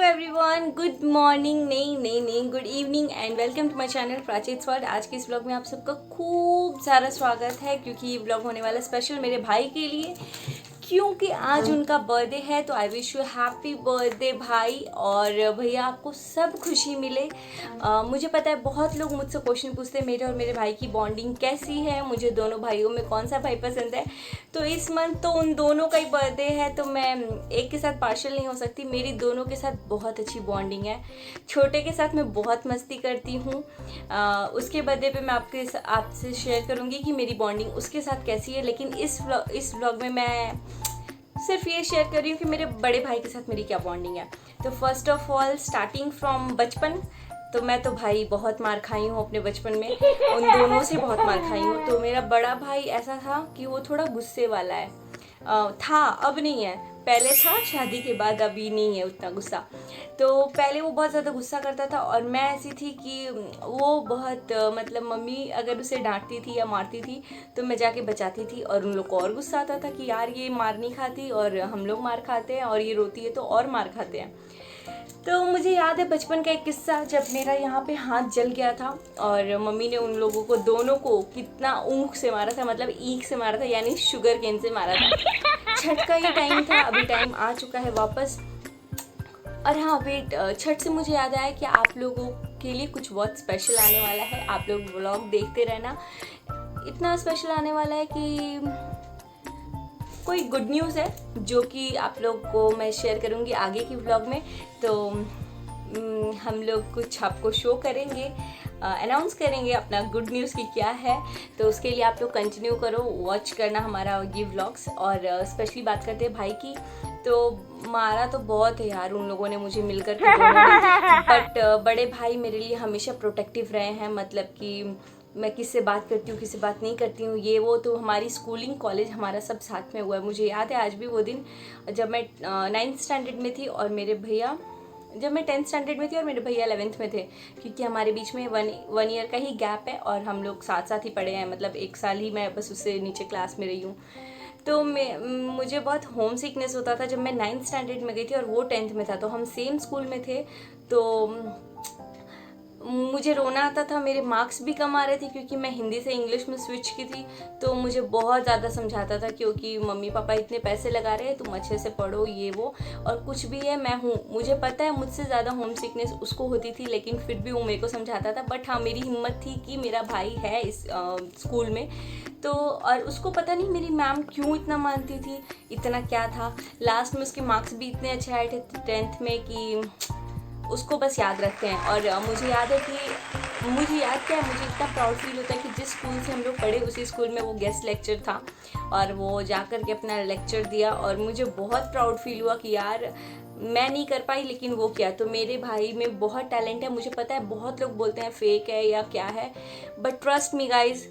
Everyone, good morning, नहीं good evening and welcome to my channel Prachi's world. आज के इस व्लॉग में आप सबका खूब सारा स्वागत है क्योंकि ये व्लॉग होने वाला स्पेशल मेरे भाई के लिए, क्योंकि आज उनका बर्थडे है। तो I wish you happy birthday भाई, और भैया आपको सब खुशी मिले। मुझे पता है बहुत लोग मुझसे क्वेश्चन पूछते हैं मेरे और मेरे भाई की बॉन्डिंग कैसी है, मुझे दोनों भाइयों में कौन सा भाई पसंद है। तो इस मंथ तो उन दोनों का ही बर्थडे है, तो मैं एक के साथ पार्शल नहीं हो सकती। मेरी दोनों के साथ बहुत अच्छी बॉन्डिंग है। छोटे के साथ मैं बहुत मस्ती करती हूँ। उसके बर्थडे पे मैं आपसे शेयर करूँगी कि मेरी बॉन्डिंग उसके साथ कैसी है, लेकिन इस व्लॉग में मैं सिर्फ ये शेयर कर रही हूँ कि मेरे बड़े भाई के साथ मेरी क्या बॉन्डिंग है। तो first of all starting from बचपन, तो मैं तो भाई बहुत मार खाई हूँ अपने बचपन में, उन दोनों से बहुत मार खाई हूँ। तो मेरा बड़ा भाई ऐसा था कि वो थोड़ा गुस्से वाला है, था, अब नहीं है, पहले था, शादी के बाद अभी नहीं है उतना गुस्सा। तो पहले वो बहुत ज़्यादा गुस्सा करता था और मैं ऐसी थी कि वो बहुत मतलब मम्मी अगर उसे डांटती थी या मारती थी तो मैं जाके बचाती थी, और उन लोग को और गुस्सा आता था कि यार ये मार नहीं खाती और हम लोग मार खाते हैं, और ये रोती है तो और मार खाते हैं। तो मुझे याद है बचपन का एक किस्सा, जब मेरा यहाँ पे हाथ जल गया था और मम्मी ने उन लोगों को दोनों को कितना ऊँख से मारा था, मतलब ईख से मारा था, यानी शुगर केन से मारा था। छठ का ही टाइम था, अभी टाइम आ चुका है वापस। और हाँ वेट, छठ से मुझे याद आया कि आप लोगों के लिए कुछ बहुत स्पेशल आने वाला है। आप लोग व्लॉग देखते रहना, इतना स्पेशल आने वाला है कि कोई गुड न्यूज़ है जो कि आप लोग को मैं शेयर करूँगी आगे की व्लॉग में। तो हम लोग कुछ आपको शो करेंगे, अनाउंस करेंगे अपना गुड न्यूज़ की क्या है। तो उसके लिए आप लोग कंटिन्यू करो, वॉच करना हमारा ये व्लॉग्स। और स्पेशली बात करते हैं भाई की, तो मारा तो बहुत है यार उन लोगों ने मुझे मिलकर के बट बड़े भाई मेरे लिए हमेशा प्रोटेक्टिव रहे हैं। मतलब कि मैं किससे बात करती हूँ, किससे बात नहीं करती हूँ, ये वो। तो हमारी स्कूलिंग, कॉलेज हमारा सब साथ में हुआ है। मुझे याद है आज भी वो दिन जब मैं 9th स्टैंडर्ड में थी और मेरे भैया, जब मैं 10th स्टैंडर्ड में थी और मेरे भैया 11th में थे, क्योंकि हमारे बीच में वन ईयर का ही गैप है और हम लोग साथ साथ ही पढ़े हैं। मतलब एक साल ही मैं बस उससे नीचे क्लास में रही हूँ। तो मुझे बहुत होम सिकनेस होता था जब मैं 9th स्टैंडर्ड में गई थी और वो 10th में था, तो हम सेम स्कूल में थे। तो मुझे रोना आता था, मेरे मार्क्स भी कम आ रहे थे क्योंकि मैं हिंदी से इंग्लिश में स्विच की थी। तो मुझे बहुत ज़्यादा समझाता था क्योंकि मम्मी पापा इतने पैसे लगा रहे हैं, तुम अच्छे से पढ़ो, ये वो। और कुछ भी है, मैं हूँ, मुझे पता है मुझसे ज़्यादा होम सिकनेस उसको होती थी, लेकिन फिर भी वो मेरे को समझाता था। बट हाँ, मेरी हिम्मत थी कि मेरा भाई है इस स्कूल में। तो और उसको पता नहीं मेरी मैम क्यों इतना मानती थी, इतना क्या था। लास्ट में उसके मार्क्स भी इतने अच्छे आए थे 10th में कि उसको बस याद रखते हैं। और मुझे याद है कि मुझे इतना प्राउड फील होता है कि जिस स्कूल से हम लोग पढ़े उसी स्कूल में वो गेस्ट लेक्चर था और वो जा कर के अपना लेक्चर दिया, और मुझे बहुत प्राउड फील हुआ कि यार मैं नहीं कर पाई लेकिन वो किया। तो मेरे भाई में बहुत टैलेंट है। मुझे पता है बहुत लोग बोलते हैं फेक है या क्या है, बट ट्रस्ट मी गाइज,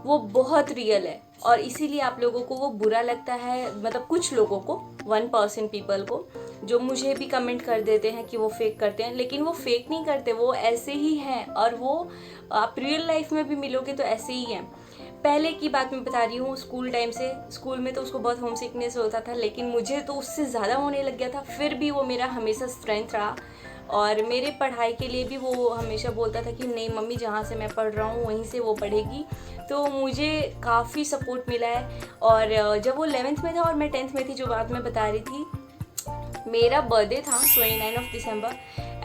वो बहुत रियल है। और इसीलिए आप लोगों को वो बुरा लगता है, मतलब कुछ लोगों को, 1% पीपल को, जो मुझे भी कमेंट कर देते हैं कि वो फेक करते हैं, लेकिन वो फेक नहीं करते, वो ऐसे ही हैं। और वो आप रियल लाइफ में भी मिलोगे तो ऐसे ही हैं। पहले की बात मैं बता रही हूँ, स्कूल टाइम से। स्कूल में तो उसको बहुत होम सिकनेस होता था, लेकिन मुझे तो उससे ज़्यादा होने लग गया था। फिर भी वो मेरा हमेशा स्ट्रेंथ रहा, और मेरे पढ़ाई के लिए भी वो हमेशा बोलता था कि नहीं मम्मी, जहाँ से मैं पढ़ रहा हूँ वहीं से वो पढ़ेगी। तो मुझे काफ़ी सपोर्ट मिला है। और जब वो 11th में था और मैं 10th में थी, जो बात मैं बता रही थी, मेरा बर्थडे था 29 दिसंबर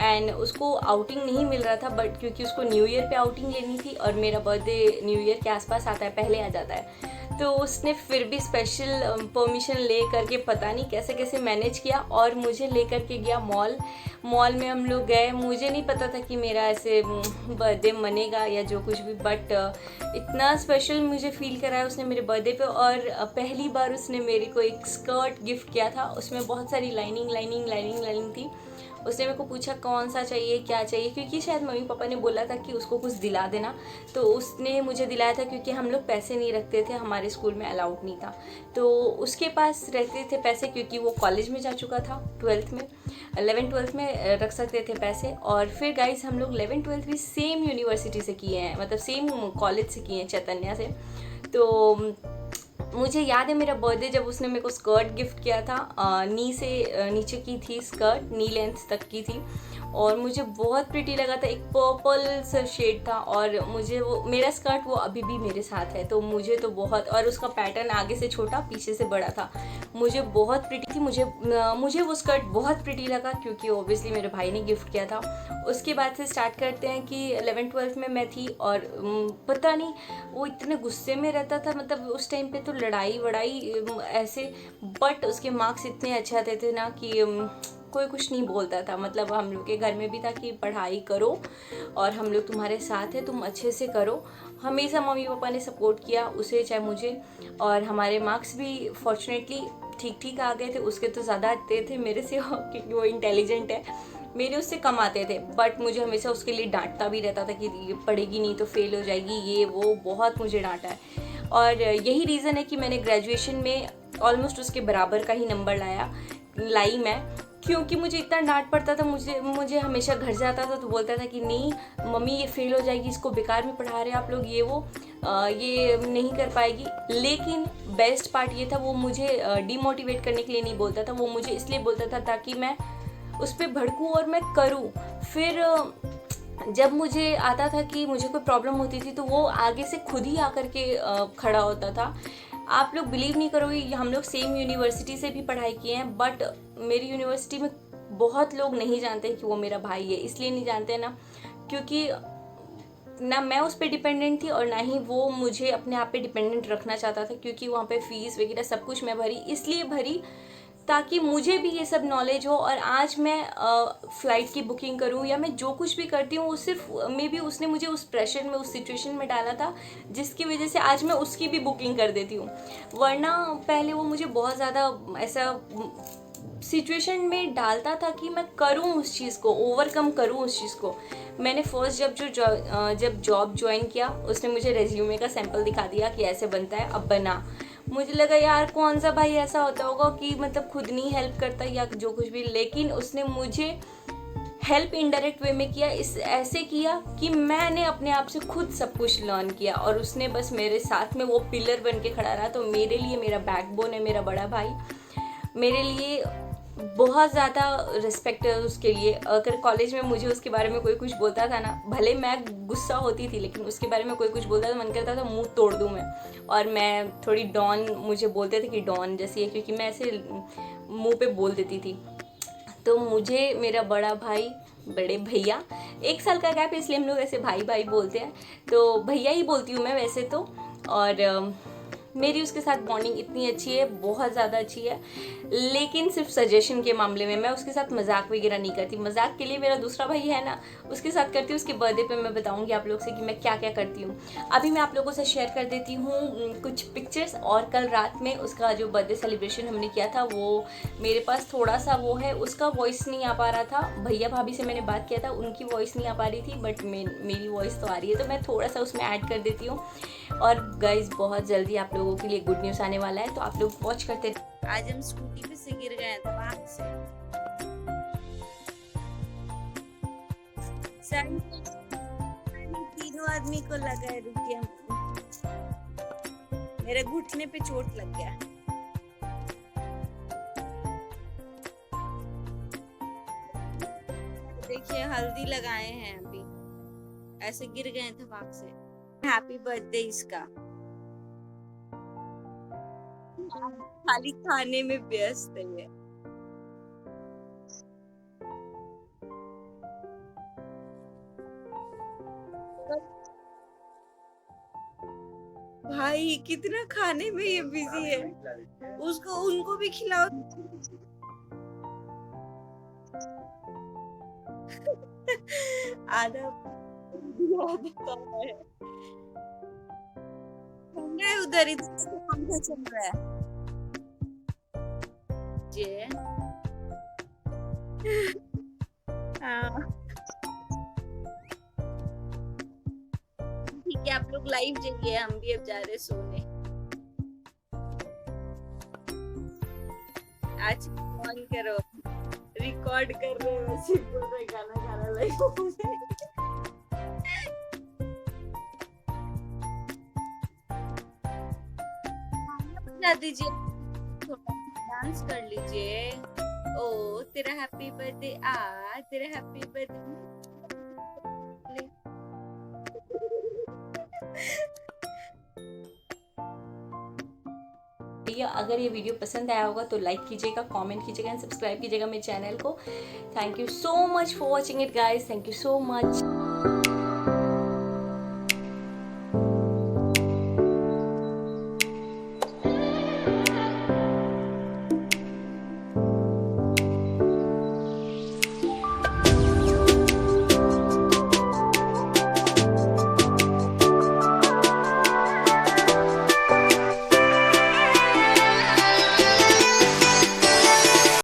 एंड उसको आउटिंग नहीं मिल रहा था, बट क्योंकि उसको न्यू ईयर पे आउटिंग लेनी थी और मेरा बर्थडे न्यू ईयर के आसपास आता है, पहले आ जाता है। तो उसने फिर भी स्पेशल परमिशन ले करके पता नहीं कैसे कैसे मैनेज किया और मुझे ले करके गया मॉल में हम लोग गए। मुझे नहीं पता था कि मेरा ऐसे बर्थडे मनेगा या जो कुछ भी, बट इतना स्पेशल मुझे फील कराया उसने मेरे बर्थडे पे। और पहली बार उसने मेरे को एक स्कर्ट गिफ्ट किया था, उसमें बहुत सारी लाइनिंग थी। उसने मेरे को पूछा कौन सा चाहिए, क्या चाहिए, क्योंकि शायद मम्मी पापा ने बोला था कि उसको कुछ दिला देना, तो उसने मुझे दिलाया था। क्योंकि हम लोग पैसे नहीं रखते थे, हमारे स्कूल में अलाउड नहीं था, तो उसके पास रहते थे पैसे, क्योंकि वो कॉलेज में जा चुका था 12th में। 11th-12th में रख सकते थे पैसे। और फिर गाइस हम लोग 11th-12th भी सेम यूनिवर्सिटी से किए हैं, मतलब सेम कॉलेज से किए हैं, चैतन्या से। तो मुझे याद है मेरा बर्थडे जब उसने मेरे को स्कर्ट गिफ्ट किया था, नी से नीचे की थी स्कर्ट, नी लेंथ तक की थी और मुझे बहुत प्रिटी लगा था। एक पर्पल सा शेड था और मुझे वो मेरा स्कर्ट वो अभी भी मेरे साथ है, तो मुझे तो बहुत, और उसका पैटर्न आगे से छोटा पीछे से बड़ा था, मुझे बहुत प्रिटी थी। मुझे वो स्कर्ट बहुत प्रिटी लगा क्योंकि ऑब्वियसली मेरे भाई ने गिफ्ट किया था। उसके बाद से स्टार्ट करते हैं कि 11th-12th में मैं थी और पता नहीं वो इतने गुस्से में रहता था, मतलब उस टाइम पे तो लड़ाई वड़ाई ऐसे, बट उसके मार्क्स इतने अच्छे आते थे ना कि कोई कुछ नहीं बोलता था। मतलब हम लोग के घर में भी था कि पढ़ाई करो और हम लोग तुम्हारे साथ हैं, तुम अच्छे से करो। हमेशा मम्मी पापा ने सपोर्ट किया उसे चाहे मुझे, और हमारे मार्क्स भी फॉर्चुनेटली ठीक ठीक आ गए थे। उसके तो ज़्यादा आते थे मेरे से क्योंकि वो इंटेलिजेंट है, मेरे उससे कम आते थे, बट मुझे हमेशा उसके लिए डांटता भी रहता था कि ये पढ़ेगी नहीं तो फेल हो जाएगी, ये वो बहुत मुझे डांटा है। और यही रीज़न है कि मैंने ग्रेजुएशन में ऑलमोस्ट उसके बराबर का ही नंबर लाई मैं, क्योंकि मुझे इतना डांट पड़ता था। मुझे हमेशा घर जाता था तो बोलता था कि नहीं मम्मी ये फेल हो जाएगी, इसको बेकार में पढ़ा रहे आप लोग, ये वो ये नहीं कर पाएगी। लेकिन बेस्ट पार्ट ये था, वो मुझे डिमोटिवेट करने के लिए नहीं बोलता था, वो मुझे इसलिए बोलता था ताकि मैं उस पर भड़कूँ और मैं करूँ। फिर जब मुझे आता था कि मुझे कोई प्रॉब्लम होती थी तो वो आगे से खुद ही आकर के खड़ा होता था। आप लोग बिलीव नहीं करोगे, हम लोग सेम यूनिवर्सिटी से भी पढ़ाई किए हैं, बट मेरी यूनिवर्सिटी में बहुत लोग नहीं जानते कि वो मेरा भाई है। इसलिए नहीं जानते ना क्योंकि ना मैं उस पर डिपेंडेंट थी और ना ही वो मुझे अपने आप पे डिपेंडेंट रखना चाहता था, क्योंकि वहाँ पे फीस वगैरह सब कुछ मैं भरी, इसलिए भरी ताकि मुझे भी ये सब नॉलेज हो। और आज मैं फ़्लाइट की बुकिंग करूँ या मैं जो कुछ भी करती हूँ वो सिर्फ मे बी उसने मुझे उस प्रेशर में, उस सिचुएशन में डाला था जिसकी वजह से आज मैं उसकी भी बुकिंग कर देती हूँ। वरना पहले वो मुझे बहुत ज़्यादा ऐसा सिचुएशन में डालता था कि मैं करूं उस चीज़ को, ओवरकम करूं उस चीज़ को। मैंने फर्स्ट जब जॉब ज्वाइन किया, उसने मुझे रेज्यूमे का सैंपल दिखा दिया कि ऐसे बनता है, अब बना। मुझे लगा यार कौन सा भाई ऐसा होता होगा कि मतलब खुद नहीं हेल्प करता या जो कुछ भी, लेकिन उसने मुझे हेल्प इनडायरेक्ट वे में किया, इस ऐसे किया कि मैंने अपने आप से खुद सब कुछ लर्न किया और उसने बस मेरे साथ में वो पिलर बन के खड़ा रहा। तो मेरे लिए मेरा बैकबोन है मेरा बड़ा भाई, मेरे लिए बहुत ज़्यादा रिस्पेक्ट है उसके लिए। अगर कॉलेज में मुझे उसके बारे में कोई कुछ बोलता था ना, भले मैं गुस्सा होती थी लेकिन उसके बारे में कोई कुछ बोलता था मन करता था मुंह तोड़ दूँ मैं। और मैं थोड़ी डॉन, मुझे बोलते थे कि डॉन जैसी है, क्योंकि मैं ऐसे मुंह पे बोल देती थी। तो मुझे मेरा बड़ा भाई, बड़े भैया, 1 साल का गैप है इसलिए हम लोग ऐसे भाई भाई बोलते हैं, तो भैया ही बोलती हूँ मैं वैसे तो। और मेरी उसके साथ बॉन्डिंग इतनी अच्छी है, बहुत ज़्यादा अच्छी है, लेकिन सिर्फ सजेशन के मामले में। मैं उसके साथ मजाक वगैरह नहीं करती। मजाक के लिए मेरा दूसरा भाई है ना, उसके साथ करती हूँ। उसके बर्थडे पे मैं बताऊँगी आप लोग से कि मैं क्या क्या करती हूँ। अभी मैं आप लोगों से शेयर कर देती हूँ कुछ पिक्चर्स। और कल रात में उसका जो बर्थडे सेलिब्रेशन हमने किया था, वो मेरे पास थोड़ा सा वो है, उसका वॉइस नहीं आ पा रहा था। भैया भाभी से मैंने बात किया था, उनकी वॉइस नहीं आ पा रही थी, बट मेरी वॉइस तो आ रही है, तो मैं थोड़ा सा उसमें ऐड कर देती हूँ। और गाइज बहुत जल्दी आप लोगों के लिए गुड न्यूज़ आने वाला है, तो आप लोग वॉच करते। आज हम स्कूटी पे से गिर गए थे बाहर से। तीनों आदमी को लगा है, रुकिए, मेरे घुटने पे चोट लग गया। देखिए हल्दी लगाए हैं, अभी ऐसे गिर गए थे भाग से। हैप्पी बर्थडे इसका, खाली खाने में व्यस्त है। भाई कितना खाने में ये बिजी है, उसको उनको भी खिलाओ। आधा है उधर, इधर से पंखा चल रहा है। ये हाँ ठीक है, आप लोग लाइव जाइए, हम भी अब जा रहे सोने। आज ऑन करो, रिकॉर्ड कर रहे हो, वैसे बोल रहे गाना गाना लाइव। बजा दीजिए, थोड़ा डांस कर लीजिए। ओ तेरा हैप्पी बर्थडे आज, तेरा हैप्पी बर्थडे। अगर ये वीडियो पसंद आया होगा तो लाइक कीजिएगा, कमेंट कीजिएगा एंड सब्सक्राइब कीजिएगा मेरे चैनल को। Thank you so much for watching it guys, thank you so much.